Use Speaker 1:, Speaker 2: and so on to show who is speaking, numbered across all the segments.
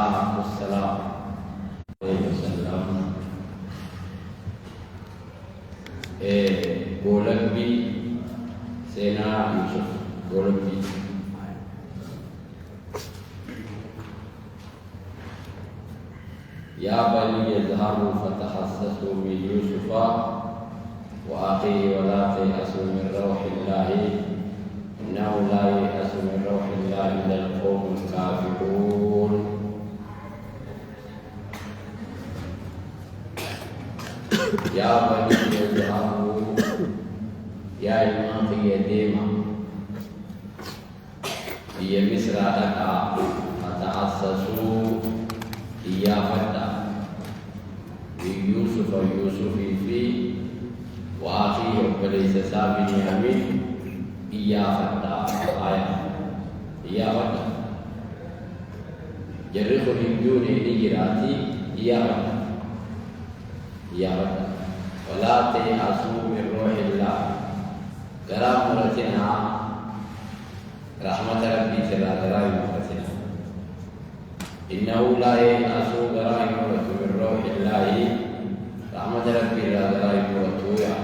Speaker 1: والسلام عليه وسلم قولك بي سينا يوسف قولك بي يا بني اذهبوا فتحسسوا من يوسف وأخيه ولا تيأسوا من روح الله إنه لا ييأس من روح الله إلا القوم الكافرون. يا بني اذهبوا يا إمام يديما هي مصر لك فتحسسوا يا فتى يوسف في وأخيه وليس سابن يمين يا فتى يا فتى جرخ من دون نجراتي يا فتى ولا تيأسوا من روح الله كلام مرتنا رحمة ربي تلا كلام مرتنا إنه لا ييأس غرائم من روح الله رحمة ربي لا غرائم وتويا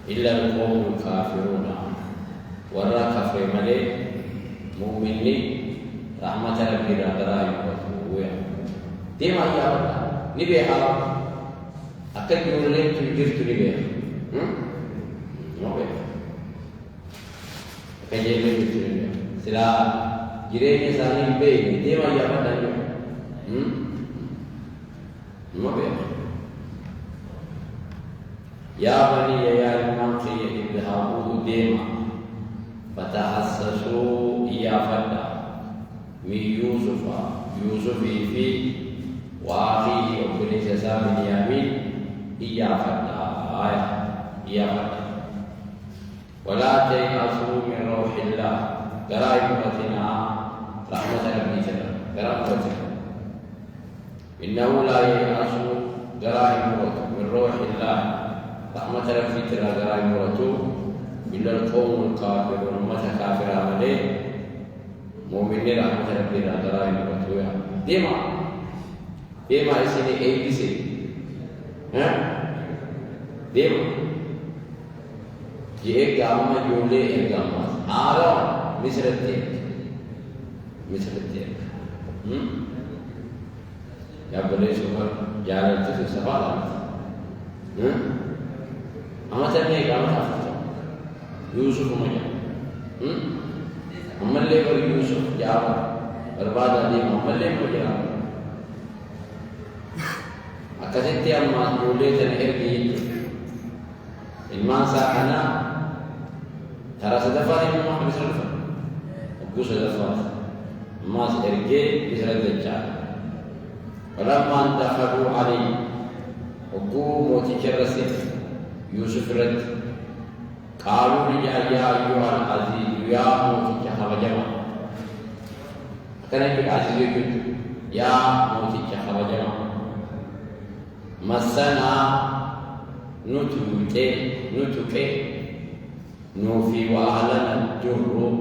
Speaker 1: إلا القوم الكافرون ورا كفر ملي مؤمنين رحمة ربي لا غرائم وتويا ديما يا الله نبيها أكد يقولين تجرت نبيها ما بيها أكد يقولين تجرت نبيها سلا جيرين سالين بيني ديما يا الله ما بيها يا بني يا المنقي اذهبوا ديما فتحسسوا يا فتى من يوسف في وأخيه وبني سام يمين يا فتى يا فتى ولا تيأسوا من روح الله قرائبتنا رحمة ربي قرائبتنا إنه لا ييأس قرائب من روح الله رحمة ربي ترى قرائب مرتو إلا القوم الكافرون متى كافر عليه مؤمنين رحمة ربي لا قرائب مرتو ديما إسني أي بيسي ديما ये काम में जोड़े एक काम आरा मिश्रते या बोले सुपर जाने तो सवाल हमारे ने काम था यूसुफ मजा अमले पर यूसुफ जा बर्बाद आदि अमले को जा अकसित अम्मा जोड़े तनहर की इल्मान साहना ترى سدفاني من ما بيصير فن أبوس سدفان ما سيرجع بيصير الدجال ولما دخلوا عليه وقوم وتجرسين يوسف رد قالوا لي يا أيها العزيز يا موتي حبجما كان يقول عزيز يقول يا موتي حبجما مسنا نتوكي نوفي وأهلنا الجر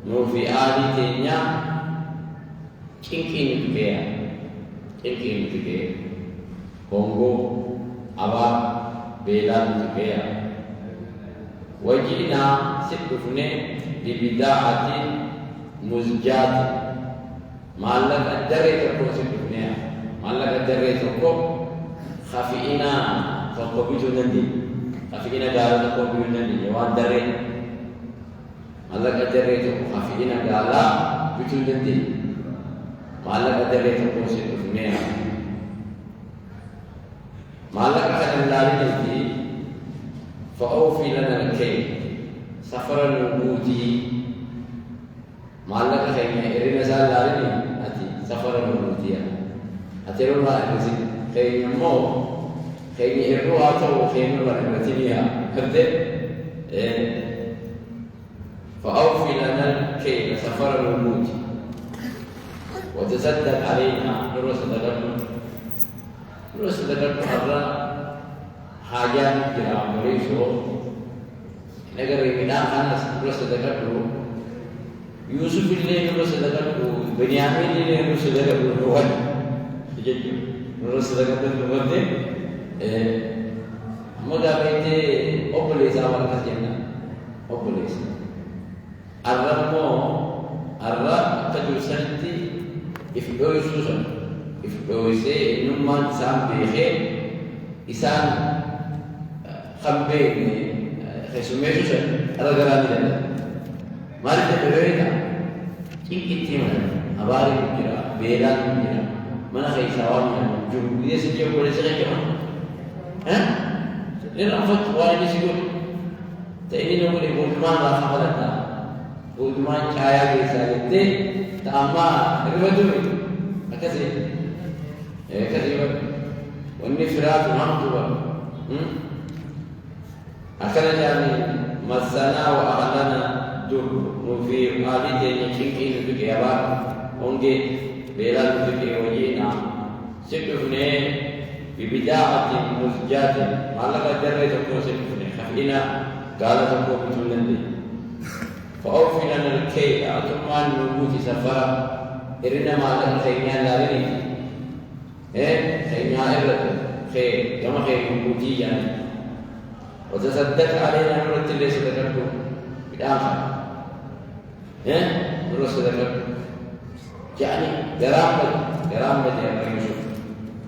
Speaker 1: نوفي آلي تنيا كينكين تكيا كونغو أبا بيلان تكيا وجينا سبفني ببداعة مزجات مالك الدري تكو سبفني مالك الدري تكو خفئنا تقبيتو نندي خفينا قالوا تقول لنا جوان دري الله قدر يتوقف خفينا قالا بتول دندي ما الله قدر يتوقف سيدنا ما الله قدر الله دندي فأوفي لنا الكيل سفر الوجود ما الله قدر يرينا زال لارني أتي سفر الوجود أتي الله يزيد خير مو خير الروح تو خير الرحمتية هذا فأوفي لنا الكيل سفر الوجود وتصدق علينا نرى صدقنا مرة حاجات جرام مريسو نقدر يمنا خانس نرى صدقنا يوسف اللي نرسل لك بنيامين اللي نرسل لك بالروان يجي نرسل لك بالروان ماذا بيتي أبليس أول كذينا أبليس الرمو الرم كجو سنتي إفدوي سوسن إفدوي سي نمان سام بيخي إسان خمبين خسومي سوسن أرجعاني لنا مالك تبرينا إنكتي من أباري مجرا بيلان مجرا من خي سوام جو يسجى ولا سجى ها لأن أفضل وايد سيقول تأني نقول بودمان لا خبرنا بودمان شايع بيسالته تأما ربطوي أكثر أكثر والنفرات نعمتوا أكثر يعني مسنا وأهلنا دور نفير آلي تنيشين بكيابا هونجي بيلان بكيوجينا سكفني ببداعة مزجاة معلقة درة تكون سكفني خفينا قال تكون بتولندي فأوفي لنا الكيل أتمان نبوت سفرا إرنا معلقة خيميان لارني خيميان إرد خير كما خير نبوتي يعني وتصدق علينا نرد اللي صدقكم بالآخر نرد صدقكم يعني جرامة يا يوسف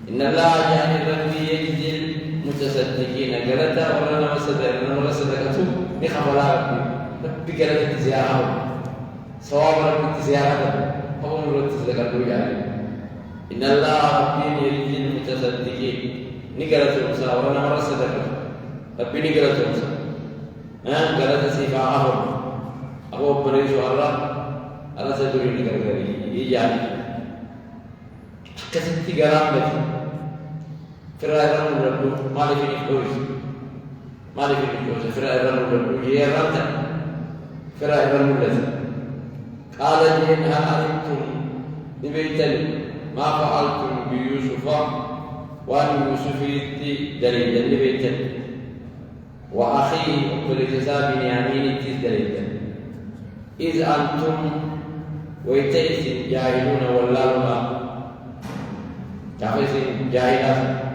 Speaker 1: إن الله يعني ربي يجزي المتصدقين قالت ولا ما صدقته بخبر ربي قالت زيارة صواب ربي زيارة هو نرد صدقته يعني إن الله ربي يجزي المتصدقين نقلت موسى ولا ما صدقته ربي نقلت موسى قالت سيفاهم أبو بريش الله على سدوري نقلت يعني كسبتي جرام فرائض الرب ما لي في الكوز فرائض الرب هي رمتا فرائض الرب قال لي إن علمتم نبيتني ما فعلتم بيوسف وأن يوسف دليل نبيتني وأخي كل جزاء بنيامين دليل إذ أنتم ويتئس جاهلون والله كافيس جاهلات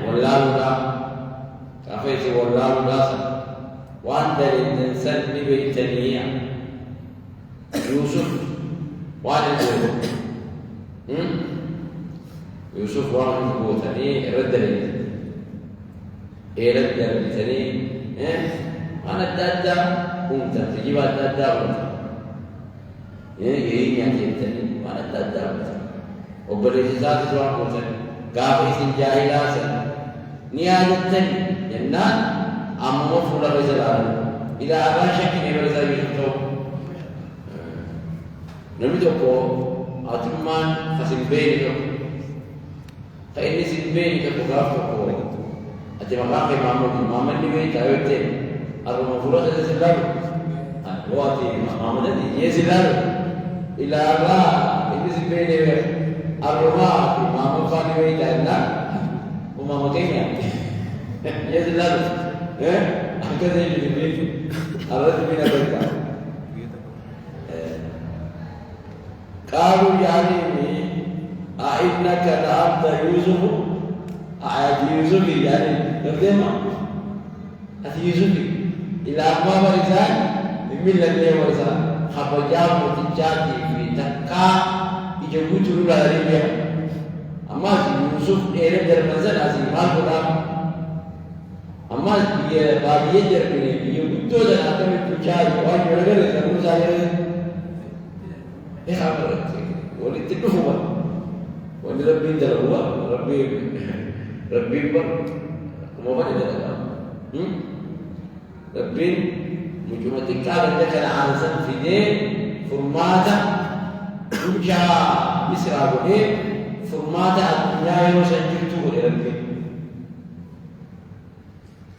Speaker 1: والله لا كافيس والله لا وأنت الإنسان بيتنيا يوسف وأنا يوسف وأنا بوتني رد لي رد لي أنا تدا أنت تجيب تدا أنت يعني تني وأنا تدا أنت وبرزاد سوى موسى كافي سنجاهلا سن نيادتن جنان أمم فولا بزلال إذا أبان شكل برزاد يشتو نبي تقول أتمان فسنبين تقول فإني سنبين تقول كاف تقول أتمان كافي مامد نبي تايوتين أرمى فولا سنزلال واتي مامد يزلال إلى الله إني سنبين تقول الرماة ماما خاني ويتعنا وماما كينيا يزلال هكذا يجب أردت من أبدا قالوا يا عليمي أئنك لأنت يوسف أعاد يوسف يعني تردما أتي يوسف إلى أمام رسال من لديه ورسال خبجاب وتجاتي في تكا ijogu turu lari dia amma Yusuf ere dermazan azim mal bola amma dia bagiye derkene dia gutto dan akan pucai wah yorga kamu saya khabar wali tiduwa wali rabbi dalwa rabbi bar mau mana dia rabbi mujumatika dan kana azan fide formata Uja misra boleh formata dunia yang senjata boleh lagi.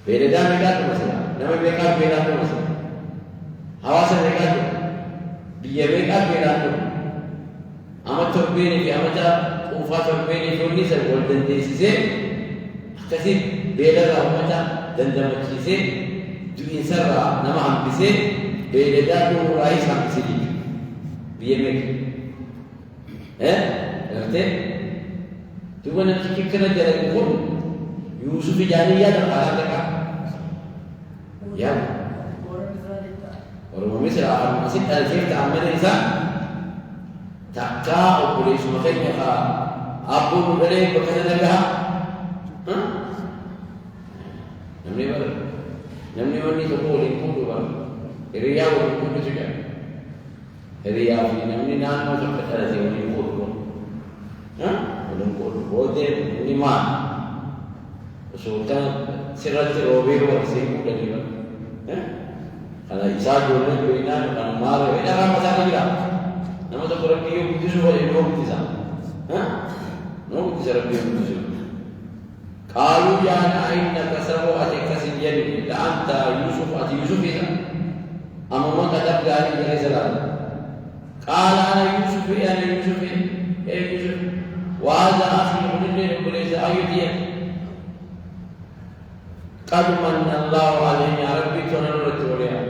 Speaker 1: Beda mereka tu masalah. Nama mereka beda tu masalah. Hawasan mereka tu, dia mereka beda tu. Amat terbeli, amat ufat terbeli tu ni sebab dan desi kasih beda lah amat dan dalam sisi tu insara nama ambisi beeyladaa dhuunfaa isaan sidii biyya meeqa gartee duuba namtichi kana dalagu kun Yuusuf ijaanii yaada haaraa taqa yaada Oromoo Misira asitti dhalatee ta'ammana isaa takkaa obboleessuma keenya kaa abboon nu dhalee bakka sana gahaa namni wanni tokko waliin fuudhu bara hiriyaa waliin fuudhutu jira hiriyaa fi namni naannoo tokko dhalatee waliin fuudhu waliin fuudhu boodee inni maal osoo kan sirratti roobee walisee fuudhanii bara kana isaa ijoolleen beeknaan kan maal dhabaa mataa jira nama tokko rabbii yoo guddisuu waliin yoo guddisa noo guddisa rabbii yoo guddisuu قالوا يا إنك سبوة كسجن لأنت يوسف أتي يوسف إذا أما ما كتب قال لي سلام قال أنا يوسف أنا يوسف يوسف وهذا أخي من وليس أيدي قد من الله علينا يا ربي تنور توليا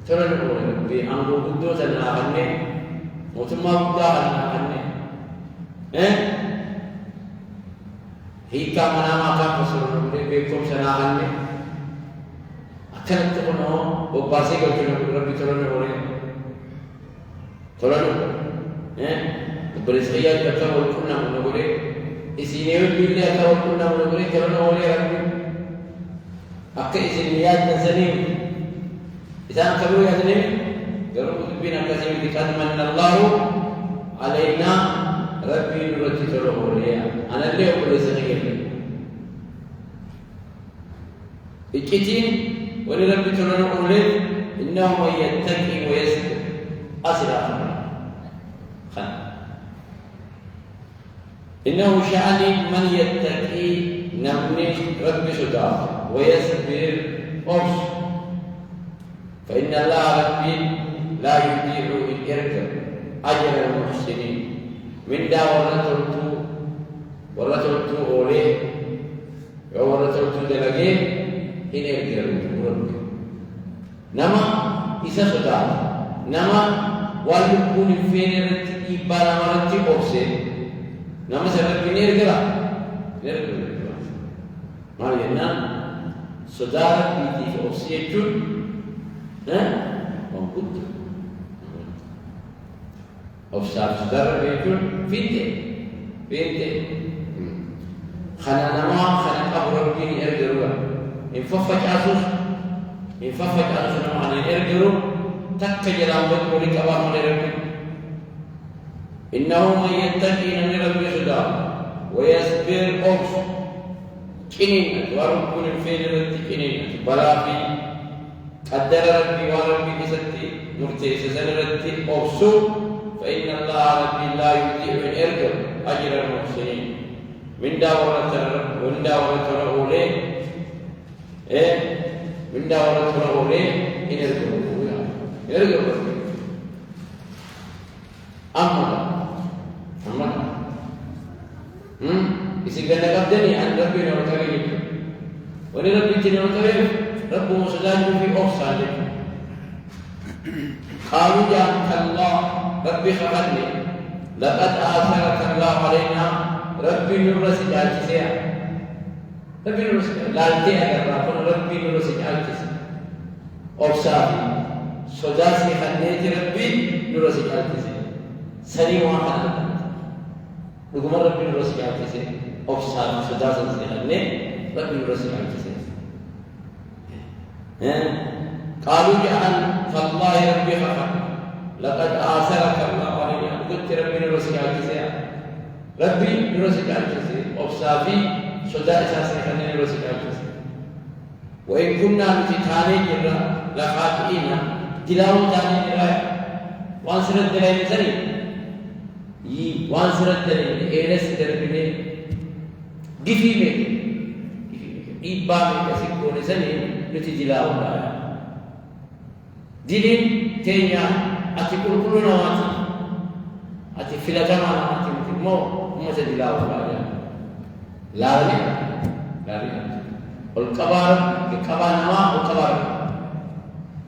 Speaker 1: تنور ربي أمر قدوس أنا أغني وثم أبدا أنا أغني hiika manama kan fassara beekumsa naahanne akkanatti kunoo bobbaasee galchuu rabbi tolanu obboleessa fayyaa akka wal quunnamu na godhe isinee wajjillee akka wal quunnamu na godhe tolanu oolee rabbi akka isin yaaddan saniin isaan akka biroo yaadaniin garuu dubbiin akkasii miti qad manna Allahu alaynaa ربي نرتي تلوهوليا أنا اللي أقول سنجد الكتين ولربي تلوهولي إنه من يتقي ويصبر أسرع خل إنه شأن من يتقي نمني ربي سداه ويصبر أرش فإن الله ربي لا يضيع الإركب أجر المحسنين من دا ورثلتو أوليه ورثلتو دلقين إن يرجعون ربك نما إسا سداد نما والكون فين رتي بالا مرتي أوسي نما سبب نيرجع ما ينا سداد بيتي أوسي جون موجود أفسار سدار بيكون فينتي خنا نما خنا أبو ربي يرجعوا إن ففك أسوس نما أن يرجعوا تكجل أمبت ولك أباه لربي إنه من يتقي من ربي سدار ويصبر أوس كنين وربون الفين رتي كنين بلا في قدر ربي وربي كستي مرتي سسن رتي أوسو فإن الله ربي لا يضيع الإرجل أجر المحسنين من داورة رؤولي من داورة رؤولي إن إرجل أما إذا كان قدني عن ربي نوتري ولربي تنوتري رب مسجد في أوصال قالوا يا الله ربي خبرني لقد آثرك الله علينا ربي نرسي جالسيا ربي نرسي لالتي أجر ربي نرسي جالسيا أوصافي سجاسي خنيت ربي نرسي جالسيا سني واحد لكم ربي نرسي جالسيا أوصافي سجاسي خنيت ربي نرسي جالسيا قالوا يا فالله ربي خبرني لقد آثرك الله علينا قلت ربي نرسي جالسيا ربي نرسي جالسيا أوصافي سجا إساسي خنيت نرسي جالسيا وإن كنا نتتاني جرا لخاطئين دلاو تاني جرا وانسرت دلائل سني وانسرت دلائل إيرس دربني دفيمي إبامي كسيكون سني نتجلاو لا دين تينيا أتي كل نواتي أتي فلتما أتي مو تجلاو لا والكبار ما والكبار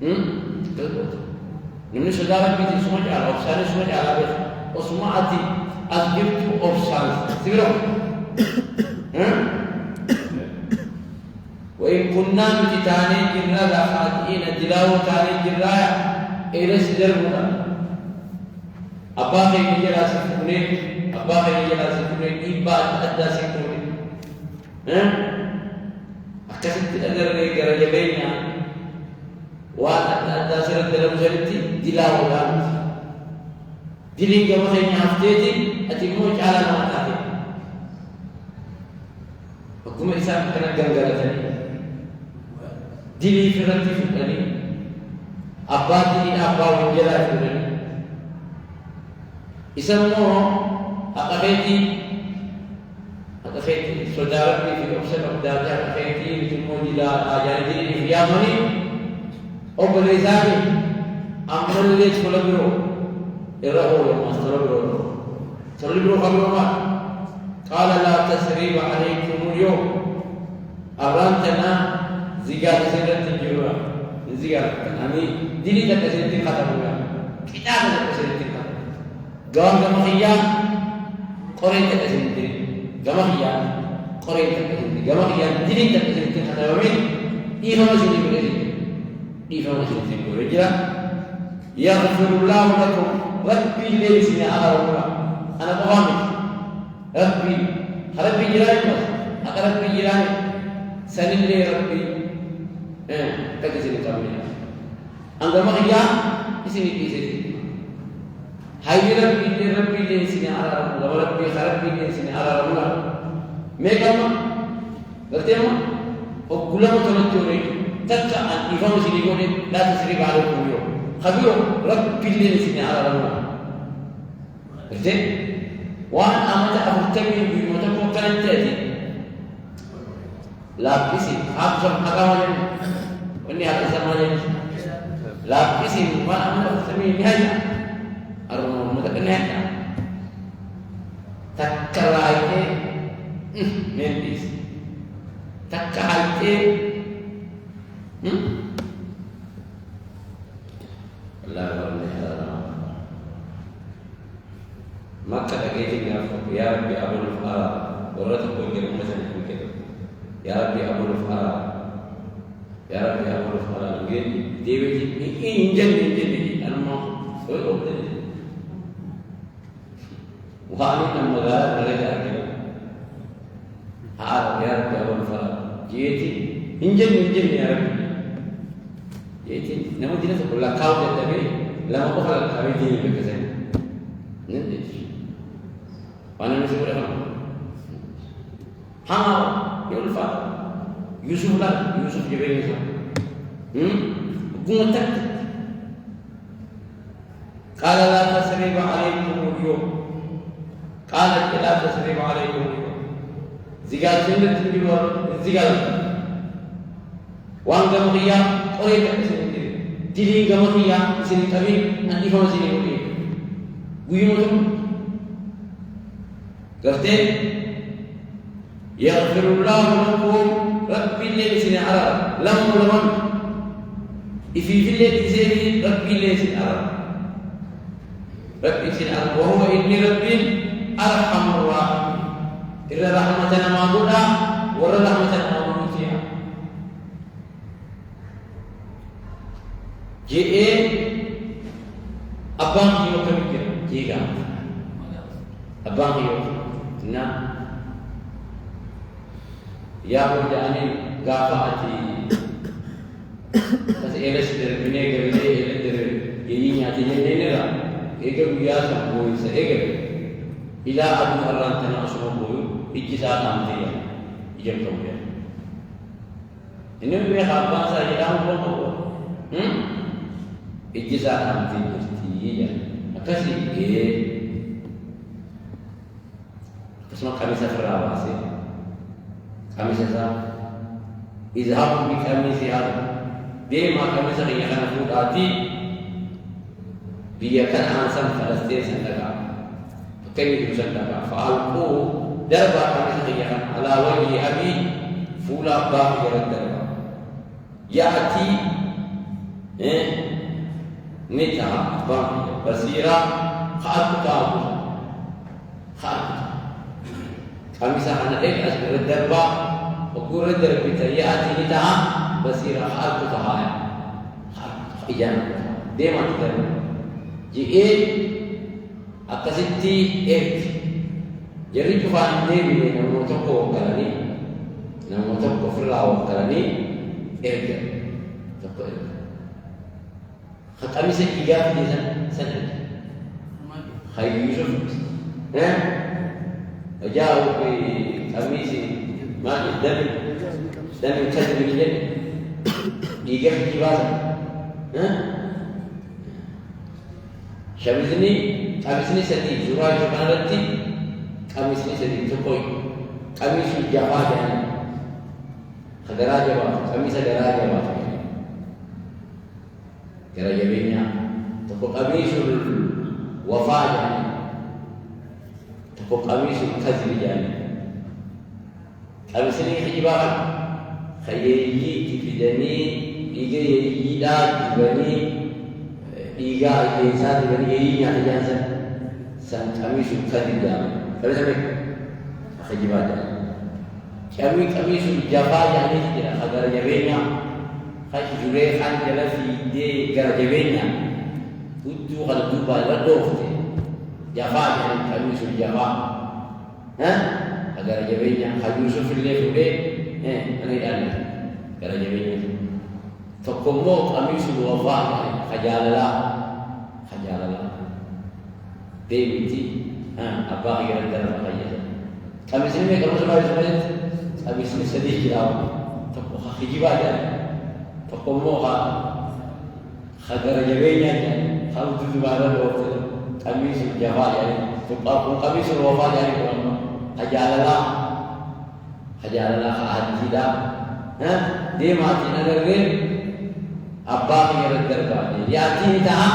Speaker 1: نمني سدارة بيتي سمع على أبصار سمع على بيت وسمعتي أذكرت أبصار تقرأ وإن كنا نتاني جرنا لا خاطئين دلاو تاني جرنا إلى سدرنا أبا خير جلا سكوني أبا خير جلا سكوني إبا أدى سكوني أكسرت أدر رجال بيننا وأنا أدى سرد dalam zaliti dilawulan diling gama khayni hafteti atimu ala namatati hukum isam kana gangalatani dili firati fitani abba dili abba wajala fitani isammo akabeti saudara fi option of data akabeti itimu dila ajari dili fi yamani او بليزاني عمل ليش ولا برو يراه ما صار برو خبروا قال لا تسريب عليكم اليوم أرانتنا زيادة سيرة الجوا زيادة أمي ديني تكسرت خطبنا كتاب تكسرت خطب جام خيا قرين تكسرت جام خيا قرين تكسرت جام خيا ديني تكسرت خطب أمي إيه ما سيدي بقولي إيفا مسلمين برجلا يغفر الله لكم ربي ليس على الله أنا بغامر ربي جلالي ربي جلالي سنين لي ربي تكسر كامل عندما خيا اسمي كيسي هاي ربي ليس على الله ربي ليس على الله ميكما برتيما وكل ما تنتظرين تكا أن يفهم سيقول لا تسريب عليكم اليوم خبيرو رب الليل سنة على الله زين وأن أمت أفتمي بمتكم كانت تأتي لا بسي أبصر حقاوة وإني هذا زمان لا بسي وأن أمت أفتمي نهاية أرمو متكن نهاية تكا رأيك من بيس تكا رأيك لا maka akhirnya ya Rabbi Abul Fara berat pun dia macam itu ya Rabbi Abul Fara ya Rabbi Abul Fara lagi dewi ini injen alma soal itu wahai nama negara mereka ya Rabbi Abul Fara jadi injen ya Rabbi jadi namun tidak sebelah kau tapi lama bakal kami di bekerja nanti Mana mesti boleh kamu? Hang Yulfa, Yusuf juga ini. Gumatak. Kalau la tasrib alaikum al-yawm. Kalau la tasrib alaikum al-yawm. Zigal jenis itu zigal. Wang gamuria orang tak sendiri. Jadi gamuria sini kami nanti kamu sini boleh. Guyum قلتي يغفر الله لكم ربي الليل سنة عرب لمن في الليل تزيني ربي الليل سنة عرب ربي سنة عرب وهو إني ربي أرحم الراحمين إلا رحمتنا ما قلنا ولا رحمتنا ما قلنا جئ أبان يوم كمية جيغا أبان يوم Nah, ya berjani gafati. Tapi eles dari bine gede, eles dari ini nyati ini lah. Ega biasa boy, ega. Ila abu arran tanah semua boy, ikisa nanti ya, ijam kemudian. Ini mereka apa saja dah boy. Ikisa nanti mesti ya. Makasih. Semua kami seberapa sih? Kami seberapa? Izhab bi kami sihat. Dia mak kami sering akan fudati. Dia kan ansam Palestin sendiri. Kami itu sendiri. Faalku darba kami sering akan ala wajhi abi fula bah jalan darba. Yati نتا بصيرة خاطب كابو خاطب خمسة أنا أسبر الدربة وقول الدرب تياتي نتا بصيرة خاطب كهاي خاطب إجانا ديما تدرب جئين أكسيتي إيت جري كفان ديمي نموتوكو وكلاني نموتوكو فرلا وكلاني إيت تكو إيت خطامي سيجاب دي سنة خير يوسف جاءوا في قميص ما دم يكتب بالجن يجاب كباسا قميصني سدي زراج بنرتي قميصني سدي تقوي قميص الجفاء يعني خدراج بات قميص خدراج بات كراجبينيا تقو قميص الوفاء يعني تقو قميص الكذب يعني قميصني خجبا خيري تفيدني يجي يدار بني إيجا إنسان بني إيجا إنسان سان قميص الكذب يعني فلسفة خجبا يعني قميص الجفاء يعني كده خدراجبينيا خايف جوري خان جلا في دي كراجبينيا تدو خلدو بالدوفت جفاء يعني قميص الجفاء كراجبينيا خايف يوسف اللي فوقه أنا يعني كراجبينيا فكمو قميص الوفاء يعني خجال لا بيتي أبا غير الدرب خيال قميصني ما كانوا سمعوا قميصني سديك لا تقو خجيبا يعني فقوموها خدر جبينيا يعني خلط زبالة الوقت قميص الجفاء يعني قميص الوفاء يعني خجال لا خاهد دي ما تينا درغين أبا غير الدربان يأتيني تها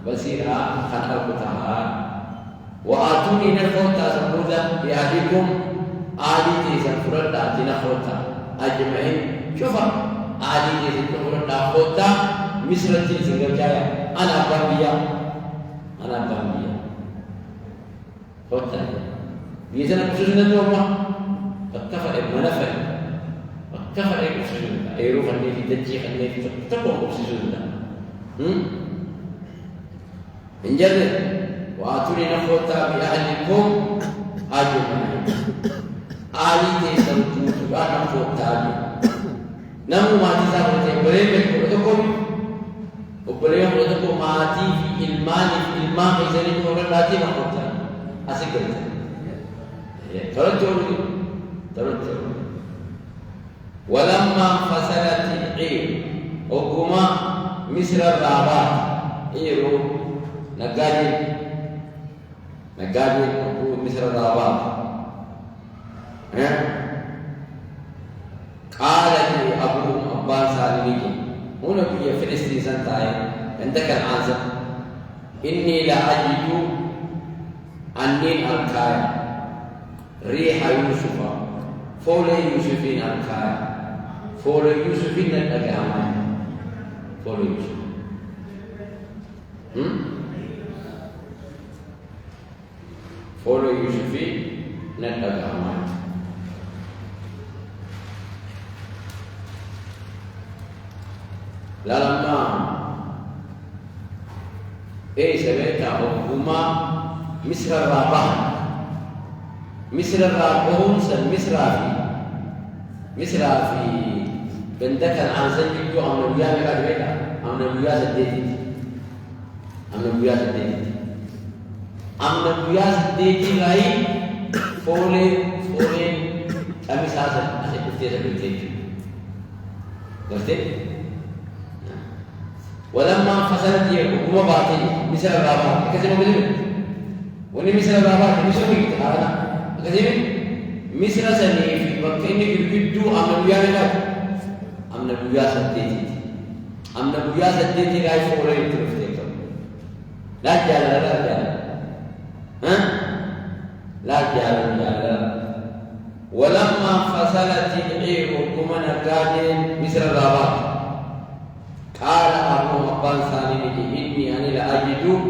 Speaker 1: بصيرها خطرتها وآتوني نخوتا سمودا بأهلكم آلي سنفرد آتينا خوتا أجمعين شوفا آلي سنفرد خوتا مصر سنجر جايا أنا بامبيا خوتا بيزنا بسجنة دوما فاتفق منفع واتفق بسجنة أيروف اللي في دجي اللي في تقوم بسجنة انجل وآتوني نخوتا بأهلكم أجمعين آلي سنفرد خوتا namu mati sahaja boleh berdoa boleh berdoa mati ilman izin orang mati makota asik kerja terus walamma fasalat al-'ir hukuma misra rabat iru nagaji misra rabat قالت أبوهم أبان سالميكي هنا في فلسطين سنتاي عندك العنزة إني لأجد أنين الكاية ريح يوسف فولي يوسفين الكاية فولي يوسفين الأقامة فولي يوسف فولي يوسفين الأقامة لما سمعت حكومة مصر الرابع هم مصر في بندك العنزة يجوا أمنبيا مكادوية أمنبيا سديتي لاي فولي kami sahaja masih putih seperti ngerti? Walamma fasalat dia hukum batin misal berapa? Kasih mobil ini. Ini misal berapa? Misal begitu ada. Kasih ini. Misal seni waktu ini begitu amna buya sedih. Amna buya sedih tirai follow terus itu. Lajar. Lajar. Walamma fasalat al-'ir hukum naqadin misal berapa? Qala إني أنا لأجد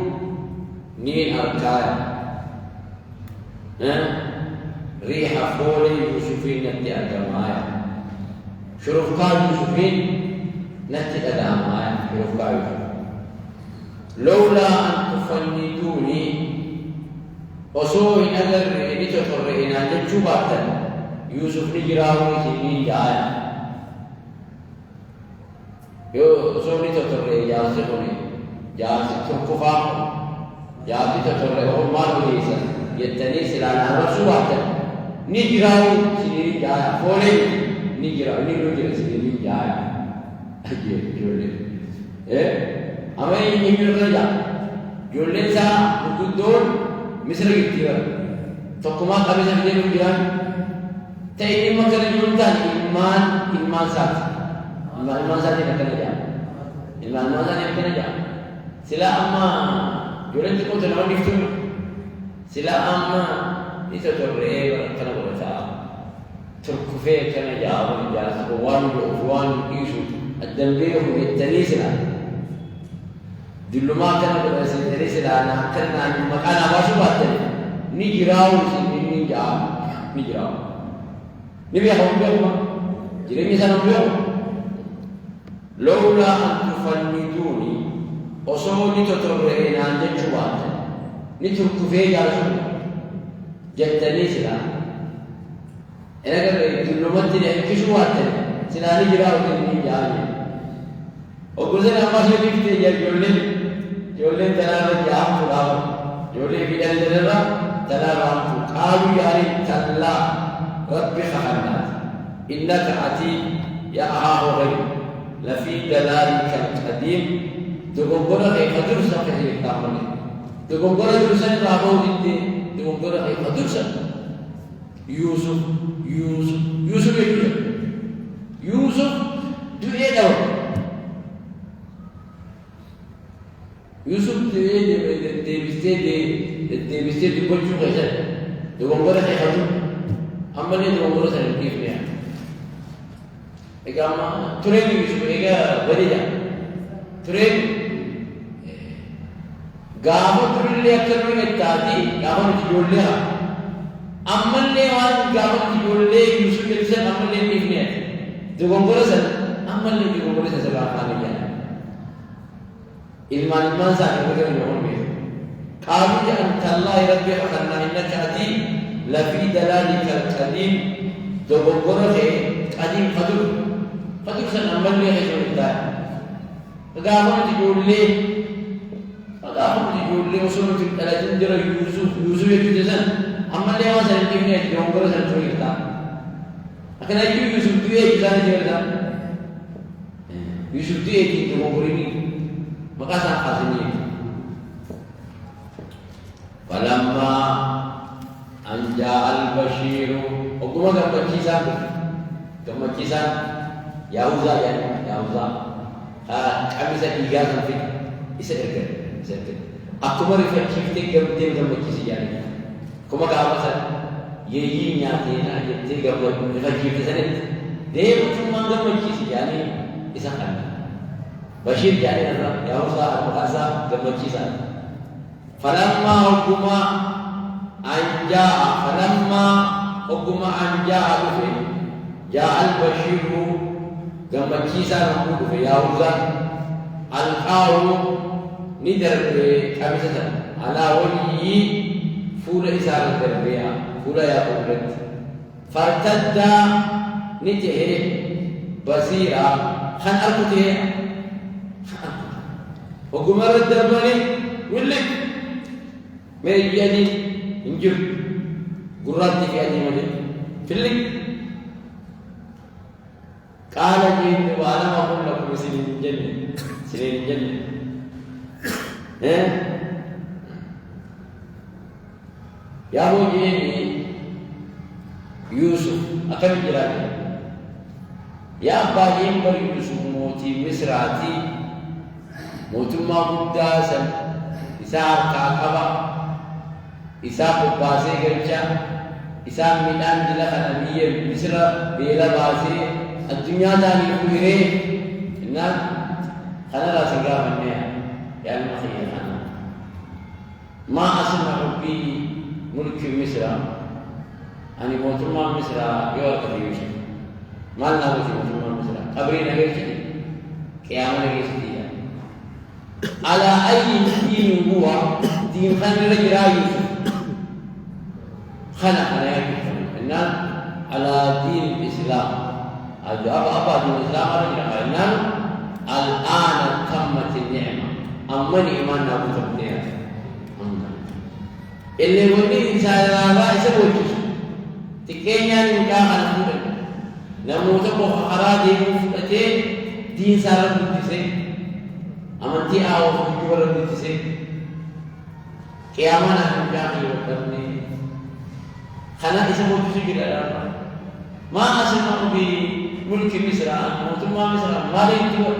Speaker 1: نين أركايا ريح فولي يوسفين نتي أدمايا شرفكا يوسفين نتي أدمايا شرفكا يوسف لولا أن تفندوني وصوه أجر نتفرئنا نجوباتا يوسف نجراوني سنين جايا yo soni torre ya se koni ya se turkufa ya ti torre o malu isa yettani silana rasuwata ni jirau sini ya fole ni jirau ni roje sini ya aje jole amai ni mirja jole sa gudon misri kitira tokuma kabisa bide rujian tayni makale juntan iman sat iman saja nak kena jam. Iman saja nak kena jam. Sila amma jualan tu pun terlalu diftur. Sila amma itu terlalu kena berasa. Terkufe kena jam. Jasa wan isu. Adambiru itu dulu makan berasa tenis lah. Nak kena makan apa sebab tu? Ni jirau ni jam. Ni jirau. Ni biar orang biar apa? Jadi misalnya biar. لولا أن تفندوني وصوني تطرئين عن جوات نترك فيه يا رسول جتني سلا أنا قال دلومتي كشوات سلا نجراو تني جاني وقلت أنا ما شفت يا جولين تلا جام تلا جولين في الجنة تلا رام قالوا يا ريت تلا ربي خلنا إنك عتي يا غير لفي دلالك القديم تقول لك فدرس كثير تعمل تقول لك درسان رابو دي تقول لك فدرس يوسف دعاء يوسف تبستي تقول شو كذا تقول لك فدرس أما اللي تقول لك كيف يعني إقامة ترين يوسف إيجا بديجا ترين قاموا ترين اللي أكثر من التادي قاموا تقول لها أما اللي قاموا تقول لي يوسف يلسن أما اللي بيفني تقول برسل أما اللي تقول برسل سبعة خانية إلمان ساكن بكرة يوم بيه قالوا أنت الله ربي خلنا إنك أتي لفي دلالك القديم تقول برسل قديم فدر سن أمل لي هجر الدار فقاموا تقول لي وصلوا تلاتين درا يوسف يجوز سن أمل لي ما سن تبني يوم برا سن شو الدار لكن أيوه يوسف تيه جزان جردا يوسف تيه كي تقول بريني مكاسا خاسني فلما أن جاء البشير وكما كم كيسان Yahuza kami saya tiga sampai isa aku merefleksikan gambar kisah aku maka apa sah ye nyate na ye tiga gambar refleksi sana dia cuma gambar kisah isa kan Bashir jadi apa Yahuza al-Muqasa gambar kisah falamma hukuma anja ja'al bashiru gambar kisah rambu ke Yahuza al-Qawu ni darbe kami saja ala wali fula isar darbe fula ya kubret fartadda ni tehe basira khan al-kute hukumar darbani wilik meri jadi injur gurat di jadi mana filik قال جيد وانا ما اقول لكم سنين الجنه يا ابو جيني يوسف اكم جلالي يا ابا ينبر يوسف موتي مصراتي موت ما قداسا إسار كاكبا إسار باسي غرچا إسار ميدان جلا خنمية مصر بيلا باسي الدنيا داني كويري إننا خنا لا سجى منها يا المخيّر أنا ما أسمع بملك مصر أنا موتما مصر يورك يوسف ما لنا موتما مصر قبرين غيرتي قيامنا غيرتي على أي دين هو دين خان رجل يوسف خلق على الناس على دين الإسلام الجواب أبا دين الإسلام رجل الآن تمت النعمة أما الإيمان أبو تبنيه اللي ولي إنسان الله يسوي تكينيا نكاح الفضل نموت بخارا دين مفتتين دين سالم بتسي أمانتي أو فجور بتسي كيامنا نكاح يوكلني خنا اسمه تسجل الأرض ما أسمع بملك مصر موت ما مصر ما لينتو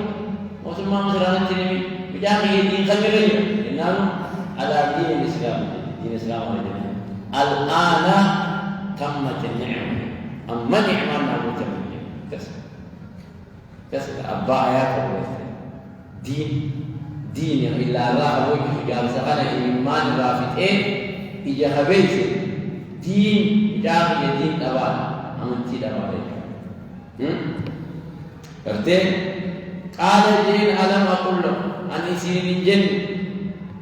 Speaker 1: موت ما مصر أنتني بجامع دين خميرين إنه على دين الإسلام دين الإسلام الآن تمت النعمة أما نعمة نعمة كسر أبا آيات دين إلا الله وجه جال سخنا إيمان رافت إجا خبيث دين جامع دين دوال أمنتي دوال كرتين قال جين ألم أقول له أن يسير من جن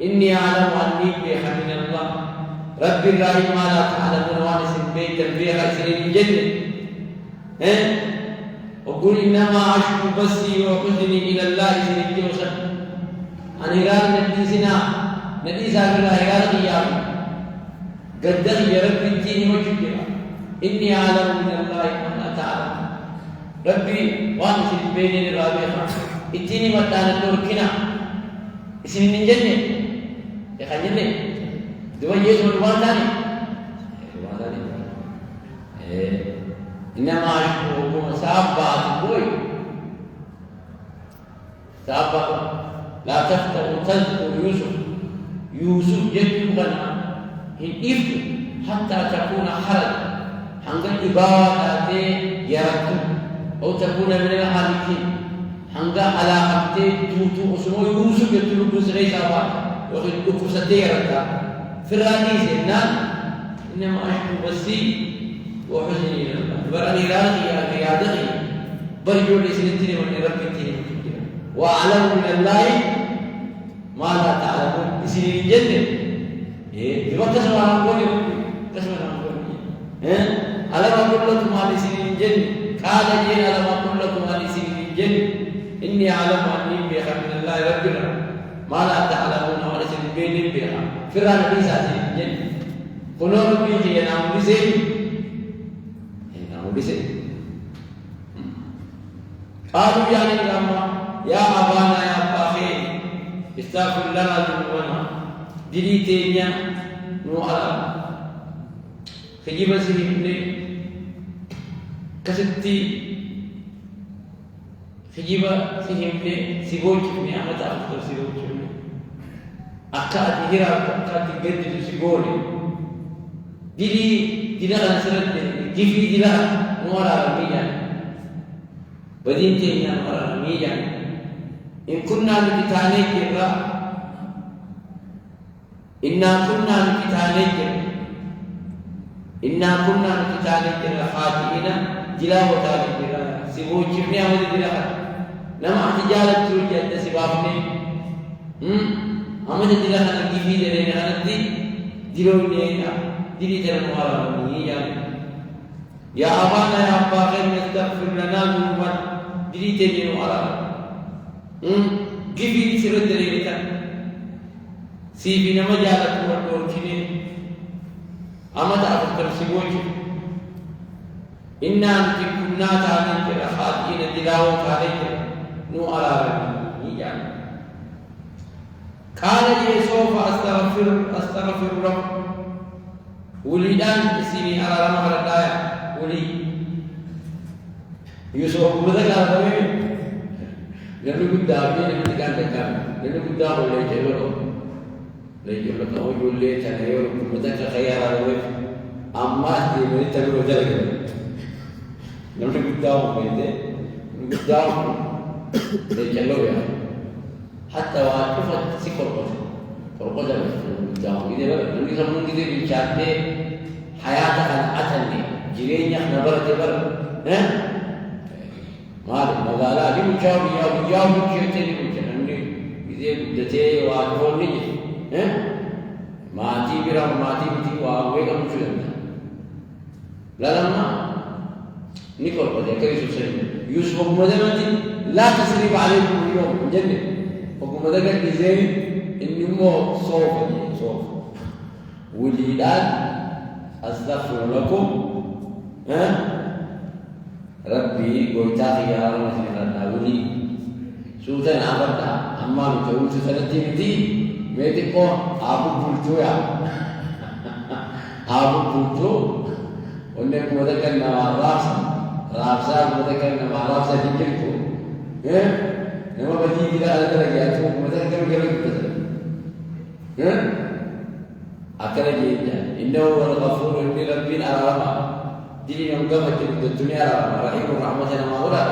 Speaker 1: إني أعلم أني بها من الله رب الرحيم ما لا تعلمون وانس بيت بها يسير من جن وقل إنما أشكو بثي وحزني إلى الله يسير من جن أن إيران نديسنا نديس الله إيران قيام قد يا رب الدين وجهها إني أعلم من الله ما لا تعلم ربي وانس بين الرابعة الدين متان النوركنا اسم من جنة يا خجنة دوا يسوع دوان ثاني إنما أشكوكم سابات بوي سابات لا تفتحوا تذكروا يوسف يجبنا إن إفتوا حتى تكون حرج حنق الإباوة يركب أو تكون من الحالكين حنق على حبتي توتو اسمه يوسف يتلو بسرعي سابات وقد أكو ستيرك في الرئيس إنما أشكو بسي وحزني إلى الله برأني راغي يا قيادتي برجو لسنتني من ربتني وأعلم من الله ما لا تعلمون بسنين الجنة بما تسمع نقول تسمع نقول ألم أقول لكم على سنين الجنة قال جين ألم أقول لكم على سنين الجنة إني أعلم أني بها من الله ربنا ما لا تعلمون ولا سنين بين بها فرع نبي ساتي الجنة كنور بيجي ينام بسيط قالوا يا نجمع يا أبانا يا أباخي استغفر لنا ذنوبنا دليتينيا نوحلا خجيبا سيهمني كستي خجيبا سيهمني سيبوجمني أمتا أفضل سيبوجمني أكاد هيرا أكاد تجدد سيبوني دلي أنسرت جيفي دلا نورا رميجان بدين تينا نورا رميجان إن كنا لكتاني كرا إنا كنا لكتاني كرا خاتئين جلا وتالي كرا سيبو جبني أمد دلا نما احتجالت تروجي أنت سبابني أمد دلا خنا جيفي دلين خنا دلو نينا دلي تنموارا رميجان يا أبانا يا أبا غير نستغفر لنا ذنوبنا دلي تجينو على جيبي سيرت دليلتا سيبي نما جالت ودور كنين أما تأفكر سيبوج إنا كنا تعلم كرخاتين دلاو عليك نو على رميجان قال لي سوف أستغفر رب ولدان سيني على رمى الدايا ولي يوسف بدك على ذلك لأنه قد أبني لكن كان تكلم لأنه قد أقول لي جلو كأو يقول لي تنايور بدك خيار على ذلك أما تبي تقول ذلك لأنه قد أقول لي قد أقول لي جلو يا حتى وقفت سكر قدر جاهم إذا بقى نقول كم كده بيشاهد حياتك أتني جريني إحنا برد ها ما لا دي بيشاهد يا بيشاهد تاني بيشاهد إذا بدتي وأقولني ها ما تيجي رام ما تيجي وأقول كم شو لا لما نقول قد يكفي سوسن يوسف مدمتي لا تسريب عليكم اليوم جنة حكم ذلك إزاي إنه صوف وليدان أستغفر لكم ربي قلتاك يا رب سيدنا ولي سوسن عبرنا أما نتقول سنتين دي ميتكو أبو بلتويا أبو بلتو ونك مذكر نما رابسا مذكر نما رابسا ديكلكو نما بدي كده على درجة مذكر كده أكل جيدا إنه هو الغفور لربنا الرحمن دين يوم قامت الدنيا رحيم رحمتنا ما ولا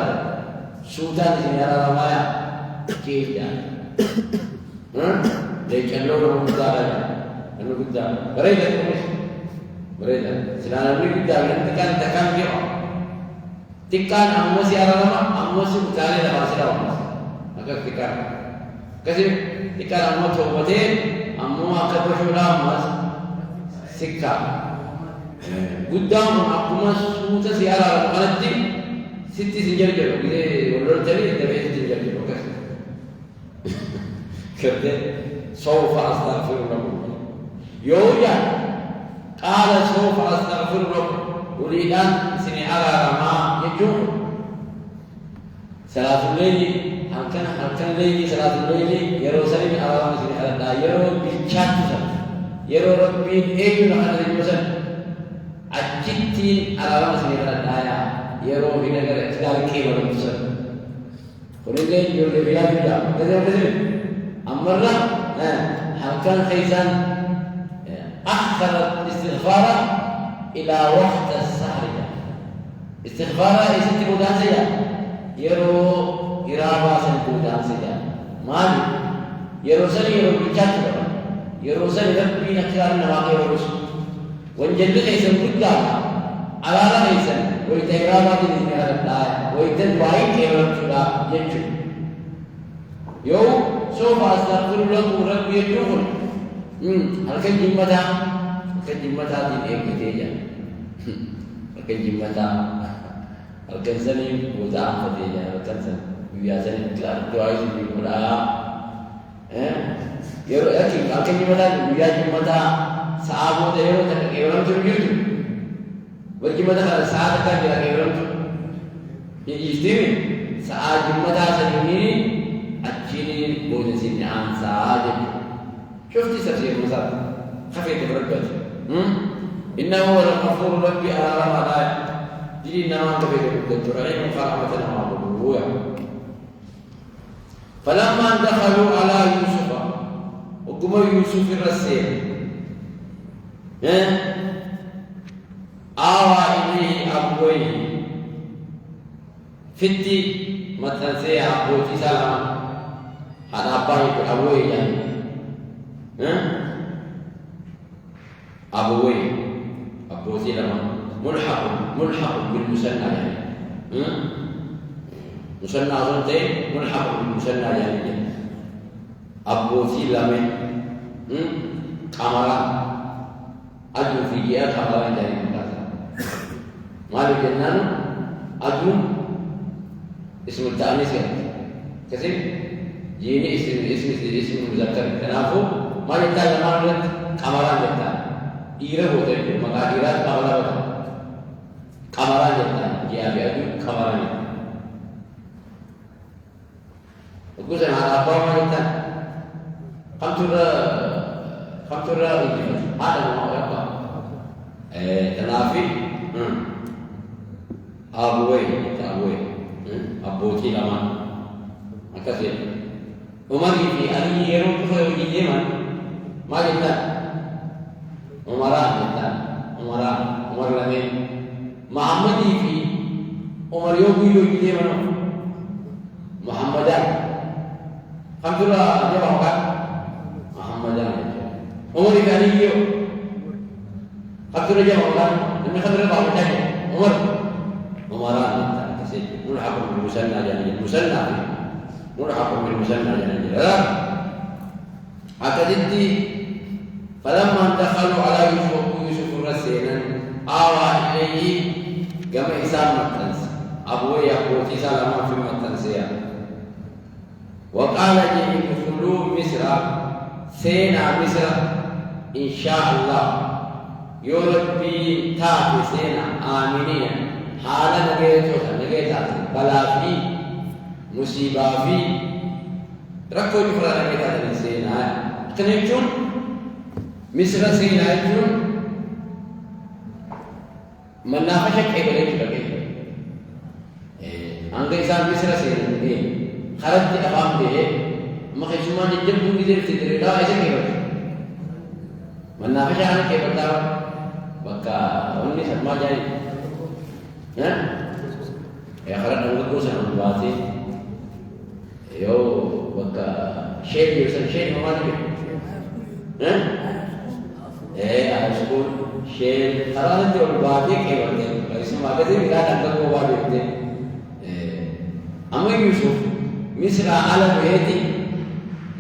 Speaker 1: سلطان الدنيا رحمايا كيف يعني لكن لو مدارنا أنه قدام بريدا سلام بری قدام تکان کیا تکان أموسي أراما أموسي بتالي لا باسرا أموسي أكثر تكان كذي تكان أمو ثوبتين أمو أكثر شولا أموس سكا قدام أكما سوتا سيارة أنتي ستي سنجر جلو كذي ولر تري تبي سنجر جلو كذي سوف أستغفر لكم يوجا قال سوف أستغفر لكم أريد أن سني على رما يجون صلاة الليل هلكن ليل صلاة الليل يروسلم على رما سني على الله يرو بيشات يرو ربي أيون على الجسد أجتين على رما سني على الله يرو هنا كذا كذا كي ولا الجسد ولله يقول بيا بيا كذا أمرنا هلكن خيزان أخر الاستغفار إلى وقت السهر استغفار يسنت بودان سيا يرو إرابا سنت بودان سيا مالي يرو سني يرو بيشات يرو سني ربي نكار نواقي ورسول وانجل خيسن بودا على لا خيسن ويتغرابا دين على الله ويتن واي كيرم تلا ينجو يو سوف أستغفر لكم ربي يجوفن halkan jimmata din eeggateeja halkan jimmata halkan sanii goota anfateeja halkan san guyyaa sanii du'aa isin godhaa yeroo achi halkan jimmata guyyaa jimmata sa'a booda yeroo takka qeebalamtu hin jirtu wal jimmata kana sa'a takka jira qeebalamtu hin dhiiftimi sa'a jimmataa sanii achiin booda isin aansaa jechuudha شفتي تفسير مثلا خفيت بركبت إنه هو الغفور ربي أرى لا دينا ما خفيت بركبت رحيم فرحمتنا مع أبوه فلما دخلوا على يوسف وقم يوسف الرسول آوى إليه أبويه فتي مثلا سي أبوتي سلام هذا أبويه يعني أبوي أبوتي لما ملحق بالمثنى يعني مثنى أظنتين ملحق بالمثنى يعني أبوتي لما كامرا أجل في جهة كامرا يعني مالك جنان أجل اسم التأنيث كثير جيني اسم مذكر تنافو ما يحتاج لمرة كاميرا جدا إيره هو ده مكان إيره كاميرا بس كاميرا جدا جي أبي أدو كاميرا جدا وكذا هذا أبغى ما جدا كم ترى إنجيل هذا ما هو أبغى تنافي أبوي لما أكثر عمر في أني يروح في الجيمان ما جدا عمر لمن محمد في عمر يوم يجي من محمد الحمد لله يا بابا محمد عمر كانيو الحمد لله يا بابا لما خبر بابا تاني عمران كسي ملحق بالمسنى يعني المسنى ملحق بالمسنى يعني لا أكدتي فلما دخلوا على يوسف رسينا آوى إليه كما إسام متنس أبوه يقول إسام في متنسيا وقال لي ادخلوا مصر سينا مصر إن شاء الله يربي تاتي سينا آمنين حالا نجيتا بلا في مصيبة في ركو يفرع نجيتا سينا تنجون مصر سينا يجون منافشة كيبلين كبير أنك إنسان مصر سينا خرجت أفهم به ما خشمان الجنب بيدر تدري لا إيش كيبل منافشة أنا كيبل ترى بكا أولي سما جاي ها يا خرج نقول كوسا نقول باتي يو بكا شيء يوصل شيء ما مالك ها أشكون شيء خلاص نقول باتي كيبل ده اسمه ما كذي ملا تنتظر باتي ده أما يوسف مصر على بيتي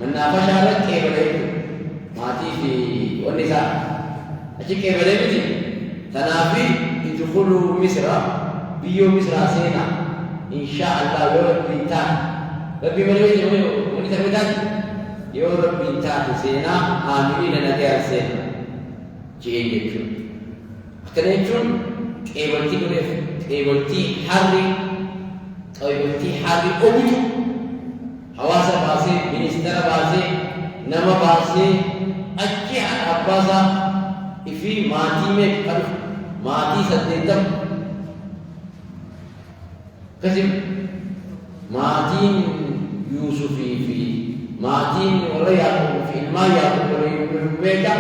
Speaker 1: من نافشارة كيبلين ماتي في والنساء أشي كيبلين بيتي تنافي يدخلوا مصر بيو مصر سينا إن شاء الله يورب بنتان ربي ملويتي ونساء بنتان يورب بنتان سينا آمنين نجار سينا جيين يكون أكنا يكون كيبلتي كنف كيبلتي حري كيبلتي حري أبوتو حواسا باسي منستر باسي نما باسي أجي أباسا في ماتي में कर माती सत्तेतम كذب ماتين يوسفي في ماتين ولا يعقوب في ما يعقوب ولا يعقوب بيتا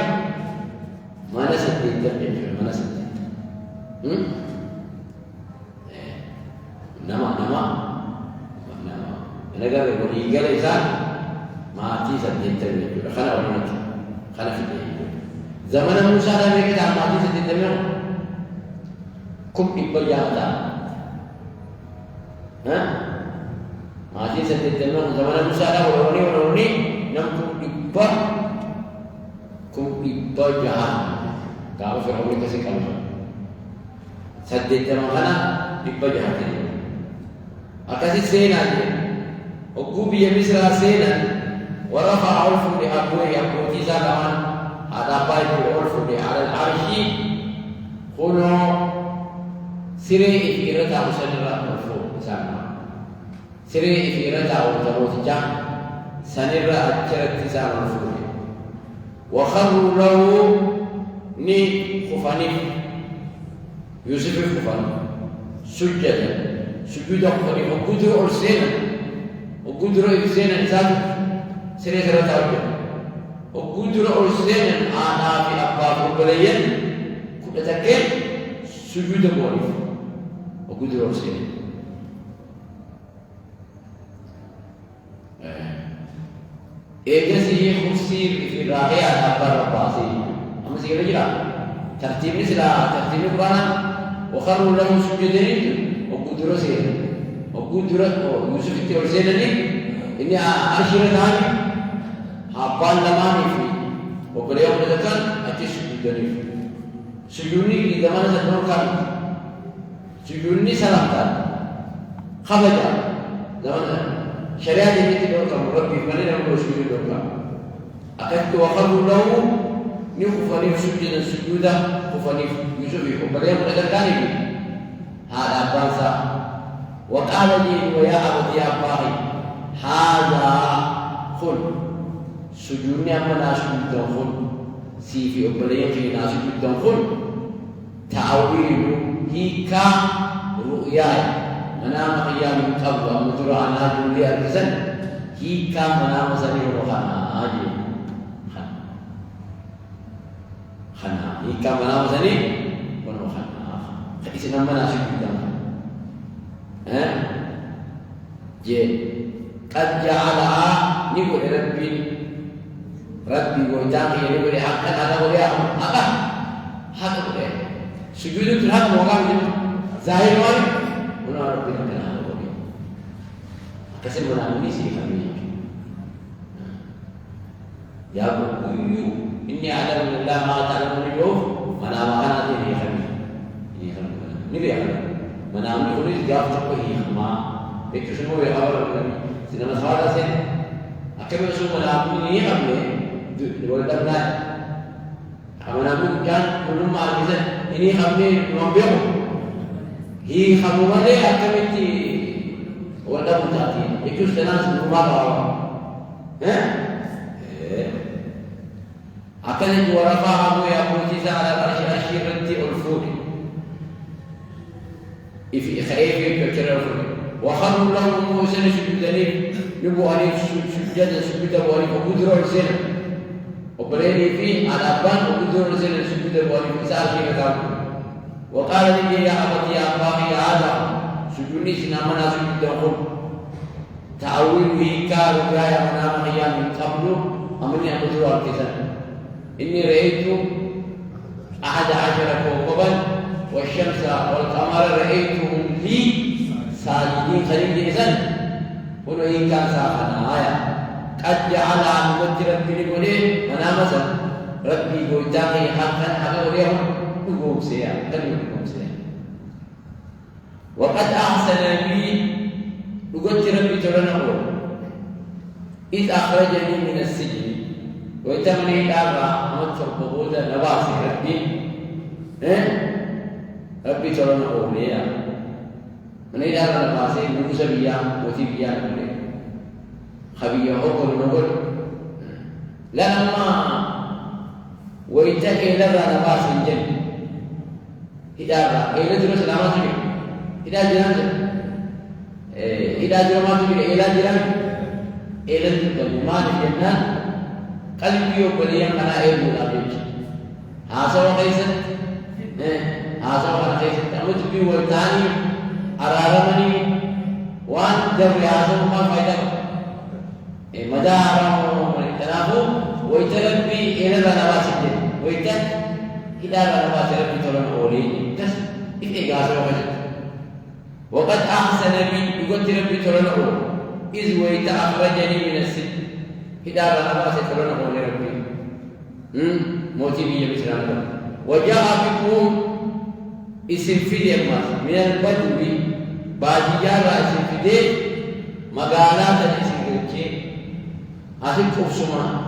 Speaker 1: ما نسدتم ما نسدتم نما أنا قال يقول يقال إنسان ماتي سدتم خلا ولا نت خلا في زمان موسى ده بيجي على ماتي سدتم كم إبل يادا ها ماتي سدتم زمان موسى ده وروني نم كم إبل جهان كانوا في أول كسي كانوا سدتم خلا إبل جهان أكاسي سينا وقوبي مصر سينا ورفع عرف لأبوه يقوتي زمان هذا بايت عرف على العرش خلو سري في رجع سنرا مرفوع سامع سري في رجع وتروت جام سنرا أجرت تسام مرفوع وخروا له ني خفاني يوسف خفان سجد سجود خفاني وقدر أرسلنا وقدر إنسان إنسان سري تاوجه وقدر أرسلنا أنا في أبواب البليان كنت تكلم سجود مولف وقدر أرسلنا إجازي خسير في الراهي على أبواب الباسي أما سيقول جرا ترتيب سلا ترتيب القرآن وخروا له سجدين وقدر أرسلنا وقدر يوسف تورسلني إني أشير ثاني هابان لماني في وكل يوم نذكر أتيش سجدني سجوني لزمان سجون كان سجوني سلام كان خبجة زمان شريعة دي تقول كم ربي مني نقول سجود كم أكيد وخلوا له نخفني سجودا خفني يوسف وكل يوم نذكر هذا بانسا وقال لي ويا أبتي يا باقي هذا خل سجوني أما ناسب الدخول سيفي أبليين في ناسب الدخول تعويل هيكا رؤياي منام قيام قبل مدر أنا جولي أركزن هيكا منام سني روحنا آجي خنا هيكا منام سني روحنا خديسنا مناسب الدخول ج قد جعلها نقول ربي وجاقي نقول حقا هذا هو حقا سجود الحق موقع ظاهر وارد هنا ربنا كان هذا هو كسر منامني سي خمي يا بني إني أعلم من الله ما تعلمون اليوم منام أنا هي خمي نبي منام يقول جاب تقوي ما بيكشفوا يخبر سينما صار سين أكمل شو منام مني خمي ولدنا منام كان كل ما أجلس إني خمي نبيه هي خمومة ليه أكملتي ولا متعتي يكوش تناس نمارا أكلت ورفعه يا موسى على العرش أشيرتي الفوق في خير كثير وخروا له موسى سجدا يبغوا عليه سجدا وعليه وقدروا السنة وبريني فيه على أبان وقدروا السنة سجدا وعليه سأشي كتاب وقال لي يا أبتي يا أباقي يا آدم سجوني سنامنا سجدا وقل تعويل هيكا رجايا منام أيام من قبل أمني أقدروا الكسر إني رأيت 11 كوكبا والشمس والقمر رأيتهم لي ساجدين خليل جيسان ولو إن كان ساخنا آية قد جعل عن مد ربي لقوله منامسا ربي قوتاقي حقا حقا وليهم نقوم سيئا نقوم سيئا وقد أحسن بي لقلت ربي ترنقول إذ أخرجني من السجن ويتمني الأربع أمتر قبودا نباسي ربي ترنقول ليا من إدارة نباسي نقص بيا وتي بيا نقول خبيا أقول نقول لما ويتكي لذا نباسي الجن إدارة إلى جرس الأماتي إلى جرس إلى جرمات إلى جرم إلى جرمان الجنان قلبي وبليا أنا أيضا أبيك هذا وقيسة هذا وقيسة أمت بي والتاني أرارمني وأن دبر هذا ما فايدة مدى أرامه من التنافو ويتربي إلى نواس الجن ويتن إلى نواس ربي ترون أولي تس إذا هذا وقيسة وقد أحسن بي يقول ربي ترون أولي إذ ويت أخرجني من السجن هدار الله سيكون أولي ربي موتي بي بسلام وجاء بكم اسم فيدي من البدو باجيارا اسم فيدي مغالات اسم فيدي اسم كفسما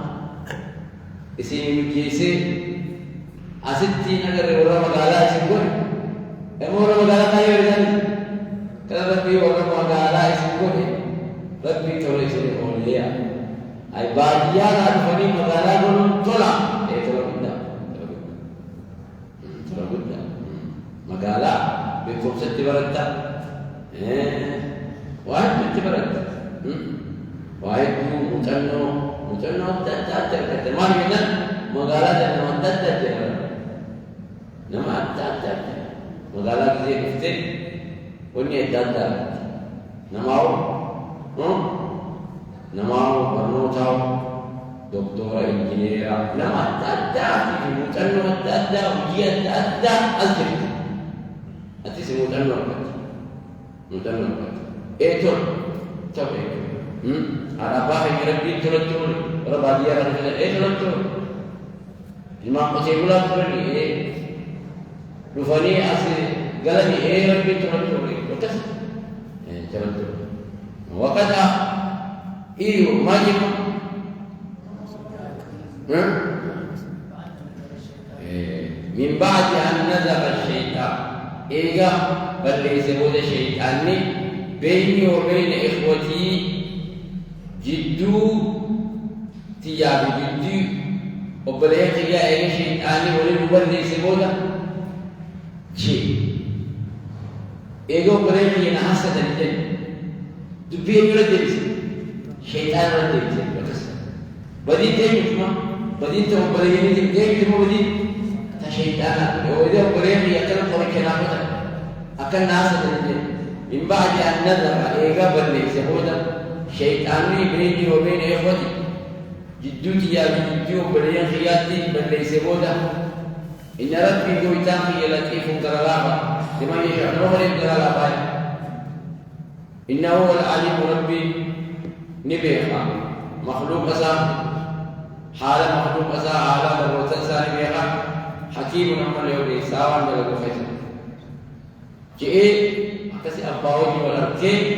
Speaker 1: اسم مكيسي اسم تين اگر ورا مغالا اسم كون ورا مغالا تايو رجل كلا ربي ورا مغالا اسم كون ربي تولي سيدي أولياء أي باجيارا فني مغالا كون تولا مقالا بكم ست برتا واحد ست برتا واحد متنو تاتر ما هنا مقالا ده تاتر نما تاتر مقالا كذي كفتي وني تاتر نماو برنوتاو دكتورة إنجنيرة نما تاتر متنو تاتر وجيه تاتر أزرق أنتي سموت أنو إيه تول على باقي ربي تول ربا ديا كذا إيه تول لما قصيبلا تول إيه رفاني أصل قالني إيه ربي تول وكذا إيه تول وكذا إيه ما جم من بعد أن نزغ الشيطان إيجا بل ليس بود شيطاني بيني وبين إخوتي جدو تيابي جدو وبلغ يا أي شيطاني ولي بل ليس بود شيء إيجا بلغ ينحسد الجن دبين يردلس شيطان يردلس بس بدين تيجي ما بدين تهم بلغيني تيجي ما بدين شيطان وإذا بريم يكلم قريش نافذة أكل ناس الجن من بعد أن نذر إيجا بلي سهودا شيطاني بيني وبين إخوتي جدوتي يا جدوتي وبريان خياتي بل ليس بودا إن ربي قويتاقي لطيف كرلابا لمن يشاء نوهر كرلابا إنه هو العليم ربي نبيخا مخلوق أسا حال مخلوق أسا حالا دروتن سا نبيخا حكيم نعمل يولي ساوان دلقو خيسا جئي أكسي أباوجي والأركي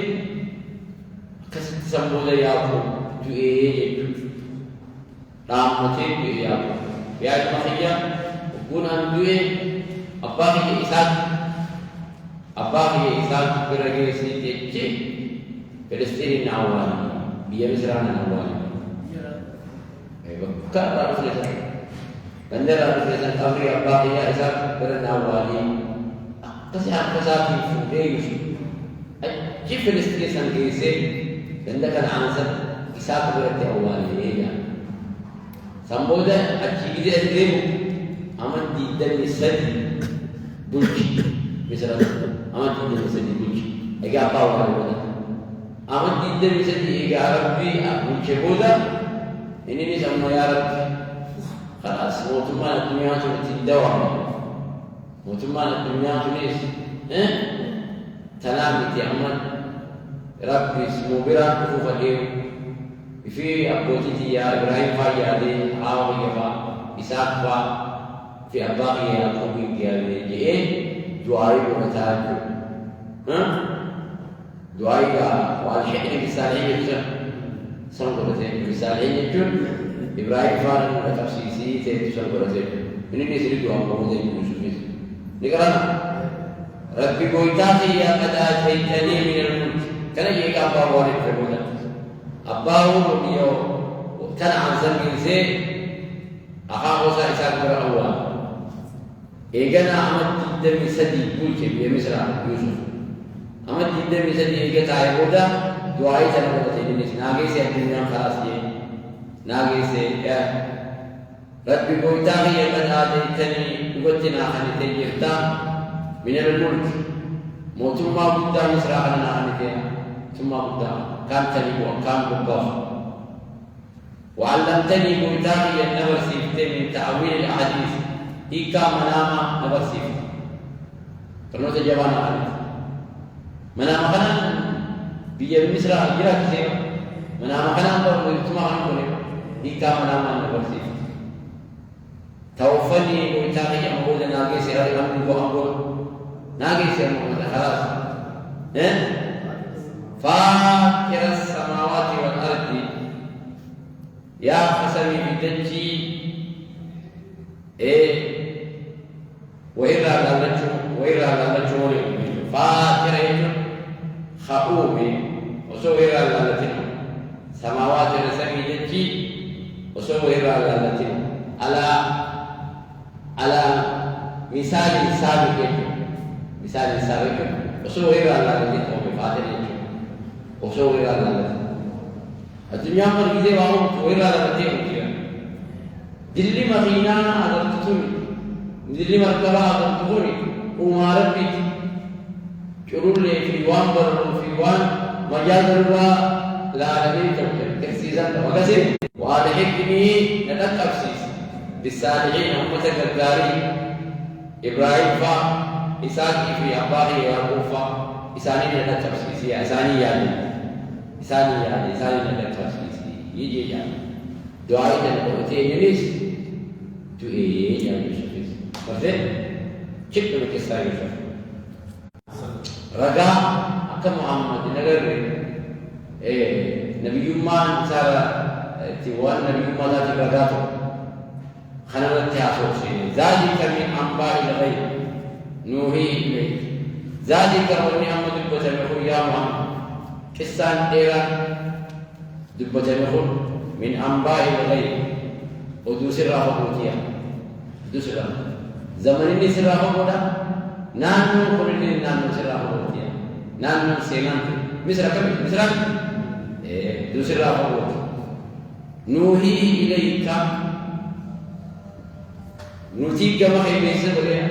Speaker 1: أكسي تسمبولا يابو جئي يجب رامتين جئي يابو بياد مخيّا وكون أندوه أباقي إساق برغي سيتي فلسطين نعواني بيا مصران نعواني كان رأس لسان بندر رأس لسان أمري أباقي يا إساق برنعواني أكساتي فوديش أجي فلسطين سنكيسي بندر كان عنصر إساق برنعواني أواني سنبودا أجي إذا أدريبو أمن ديدن سدي بلشي مثلا أمن ديدن سدي بلشي أجا أباو هذا أمن ديدن سدي أجا ربي بلشي بودا إني نسمع يا رب خلاص موتمان الدنيا تدوام موتمان الدنيا تنيس تنامي أمن ربي اسمه برا كفوف اليوم في أبوتي يا إبراهيم فاجعلي عاوي يفا إسحاق فا في أباقي يعقوب كيالي دعائي ومتاعي دعائي والحقني بالصالحين يجب سنقرتين بالصالحين يجب إبراهيم فارن وتفسيسي تيتو سنقرتين من الناس اللي دعا مقوضي يوسف نقرأ ربي قويتاتي يا قد آتيتني من الملك كان يجيك أبا وارد في الملك أبا وميو كان عن زمين زي أخاه إسحاق بن أول إيجانا أحمد الدم سدي بولكي بمصر يوسف أحمد الدم سدي إيجا تعيبودا دعائي تنبودا تيدينيس ناقيسي الدنيا خلاص دي ناقيسي يا ربي قويتاقي قد آتيتني قوتنا خانتين جرتا من الملك موتما بودا مصر خاننا خانتين ثم بودا كان تنبو كان بودا وعلمتني قويتاقي النبر سيفتين من تعويل الأحاديث إيكا مناما نبرسيف كنو تجوانا عليك مناما خنا بيجي مصر جرا كثير مناما خنا أنظر ويتما خنا كوني إيكا مناما نبرسيف توفني ويتاقي أمبول ناقي سيرا أمبول أمبول ناقي سيرا خلاص فاكر السماوات والأرض يا قسمي بدجي وإذا لالتشو فاكر يجب خؤومي وسوئر لالتنا سماوات نسمي جدي وسوئر لالتنا على مثال سابق وسوئر لالتنا وفاتر يجب وسوئر لالتنا الدنيا مرغزة وعوم سوئر لالتنا دلي مغينا على التطوري دلي مركبا على التطوري ومارب بيت شرور لي في وان برر في وان مجال دروا العالمين تكسيزا وكسر وهذا حكمي ندق أبسيس بالصالحين هم تكالكاري إبراهيم فا إساق في أباقي ويعقوب فا إساني ندق أبسيس إساني ندق أبسيس يجي يعني دعائي تنبوتي ينيس تو إيه يا يوسف مثل كيف نكسر يوسف رجع أكم محمد نقدر نبي يومان صار تيوان نبي يومان ذات رجعته خلنا نتعاطف ذلك من أنباء الغيب نوحي إليك ذلك من أحمد البتمخ يا محمد كسان ديرا دبتمخ من أنباء الغيب ودوس الرافقوتيا دوس الرافق زمن ini serafaqoda nanu kulini nanu serafaqotiya nanu senan misra دوس الرافقوت نوحي إليك نتيجة ما هي بيسة بليا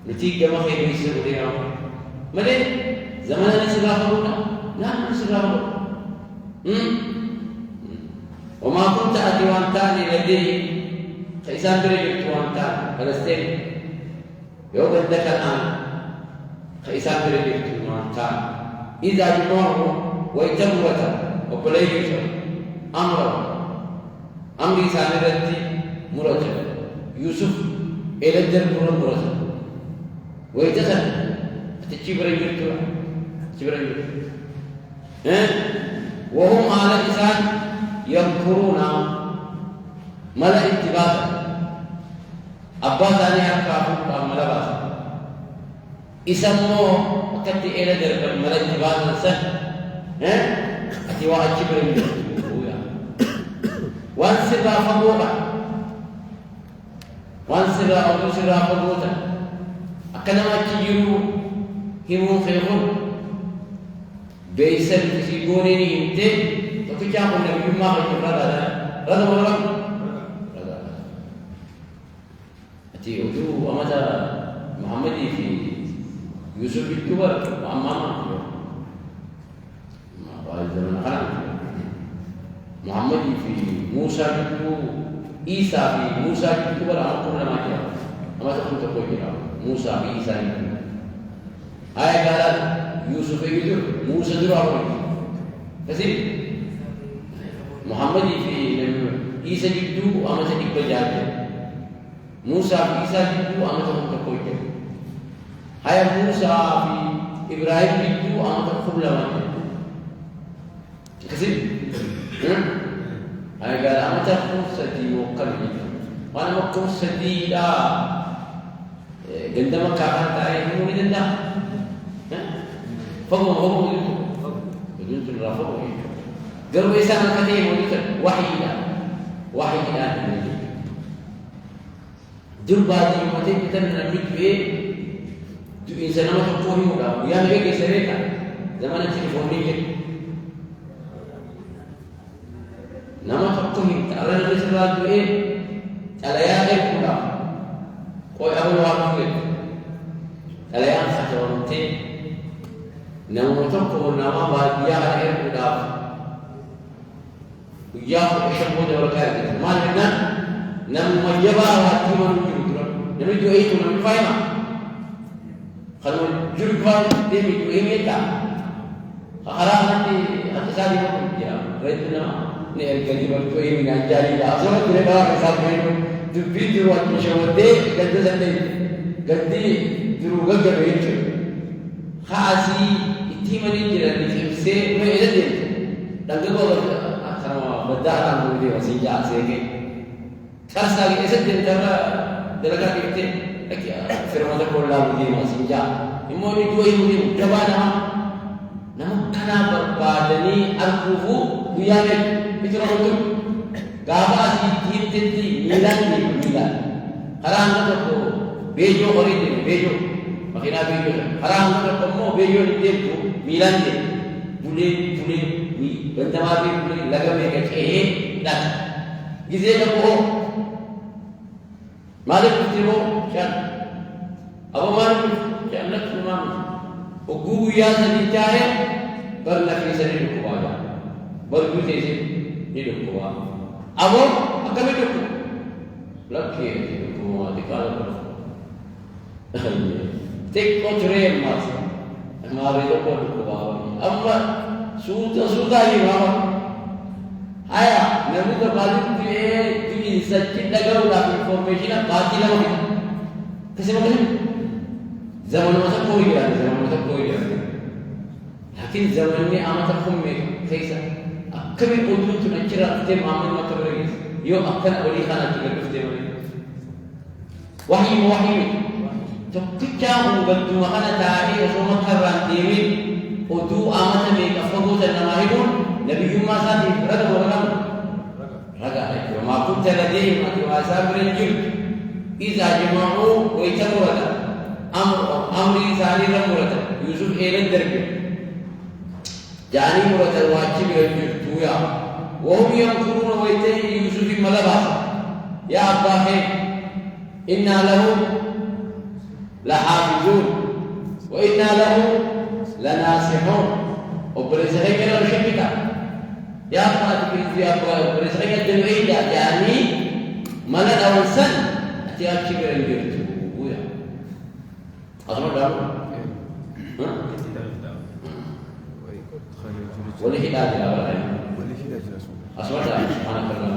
Speaker 1: نتيجة ما هي بيسة بليا ماذا زمن ini serafaqoda لا نسره وما كنت أتي وانتاني لديه خيسان بريجت وانتاني فلسطين يوم الدك الآن خيسان بريجت وانتاني إذا جمعه ويتموته وقليته أمره أمري سامرتي مرجع يوسف إلى الدرب مرجع ويتسن تجبر يجرتوا تجبر وهم على إنسان يذكرون ملأ اتباعا أباس أن يحكوا ملأ باس اسمه وقت إلى درب ملأ اتباعا سن أتوا تجبر يجرتوا وانسبا فموغا وانسبا أو تسرا فموتا أكنما تجيرو همون خيخون بيسر تسيبونيني همتين وكجاهم النبي ما خيخون رضا مرغم رضا أتي أدو أمتا محمدي في يوسف الكبر وأماما ما قال زمن خلق محمد في موسى كتبو إيسا في موسى كتبو ولا أقول لما جاء أما تقول تقول كده موسى في إيسا كتبو هاي قال يوسف كتبو موسى درا كذي محمد في إيسا كتبو أما تقول جاء موسى في إيسا كتبو أما تقول تقول كده هاي موسى في إبراهيم كتبو أما تقول لما جاء كذي أنا قال أما تكون سدي وقلبي وأنا ما أكون سدي لا عندما كان تعرف مو من الله فهو بدون الرفض قالوا إيش أنا كتير وديت وحي الآن دول بعد يومين بتمنى نبيه دو إنسان ما تقولي ولا ويا نبيه كسرنا زمان التليفونية nama fakkuhin ta'ala nabi sallallahu alaihi alayan kula koy abu waqti alayan khatonte namu tokko nama ba ya er kula ya ko shabo de warka malna nam majaba wa timan judra namu jo itu nam faima kalau jurfa de mi to emeta haram nanti atasadi ko ya baituna الكلمة الكوي من أنجالي لأصلا تلقى حسابين تبيد وتشودي قد زني قدي تروق قبيل خاصي تيمني جرا نفسه ما يلدي لقوا أخرى بدأ عن مودي وسيجا سيكي خاصة كيسة ترى دلقا كيكتي لكن فرما تقول لا مودي وسيجا إموني توي مودي جبانا نمك كنا بادني أركوفو ويامي itu untuk gabah di titik milan haram itu bejo orang bejo makina bejo haram itu kamu bejo itu milan boleh bentamabi boleh laga mereka dah gizi kamu malik itu kan apa malik kan nak cuma ugu ya sedikit berlaku sendiri kuaja baru itu hidup kuat. Abo akan hidup. Lagi hidup kuat dikala berapa. Tek kotoran mas. Hamaरे तो hidup kuat. Amma sudah ini mama. Ayah, nabi तो बालू ये सच्ची लगा हुआ information आप बात ही लगा. कैसे मतलब? zaman masa कोई नहीं. लेकिन zaman में आमत खुम में कैसा? كمي قلت نكرا ختم عامل ما تبريز يوم أكنا ولي خانة تقول ختم وحي تكتشاهم قد وخنا تعالي وصوم كران ديمين ودو آمة ميك أفضل النماهيون نبي ما ساتي رجع ورجع وما كنت لديهم أتوا أسابر الجيل إذا جمعوا ويتمرد أمري ثاني رمرد يوسف إلى الدرب جاني مرد الواجب الجيل وهم ينظرون ويتي يوسف ملبس يا أباه إنا له لحافظون وإنا له لناصحون وبرزقي كنا نشبكها يا فاتك يا أبوي برزقي الدمعي يعني ملأ أونسن أتياب شجر الجرت ويا أصلا دام ولي هذا لا ولا أصلا دام سبحانك اللهم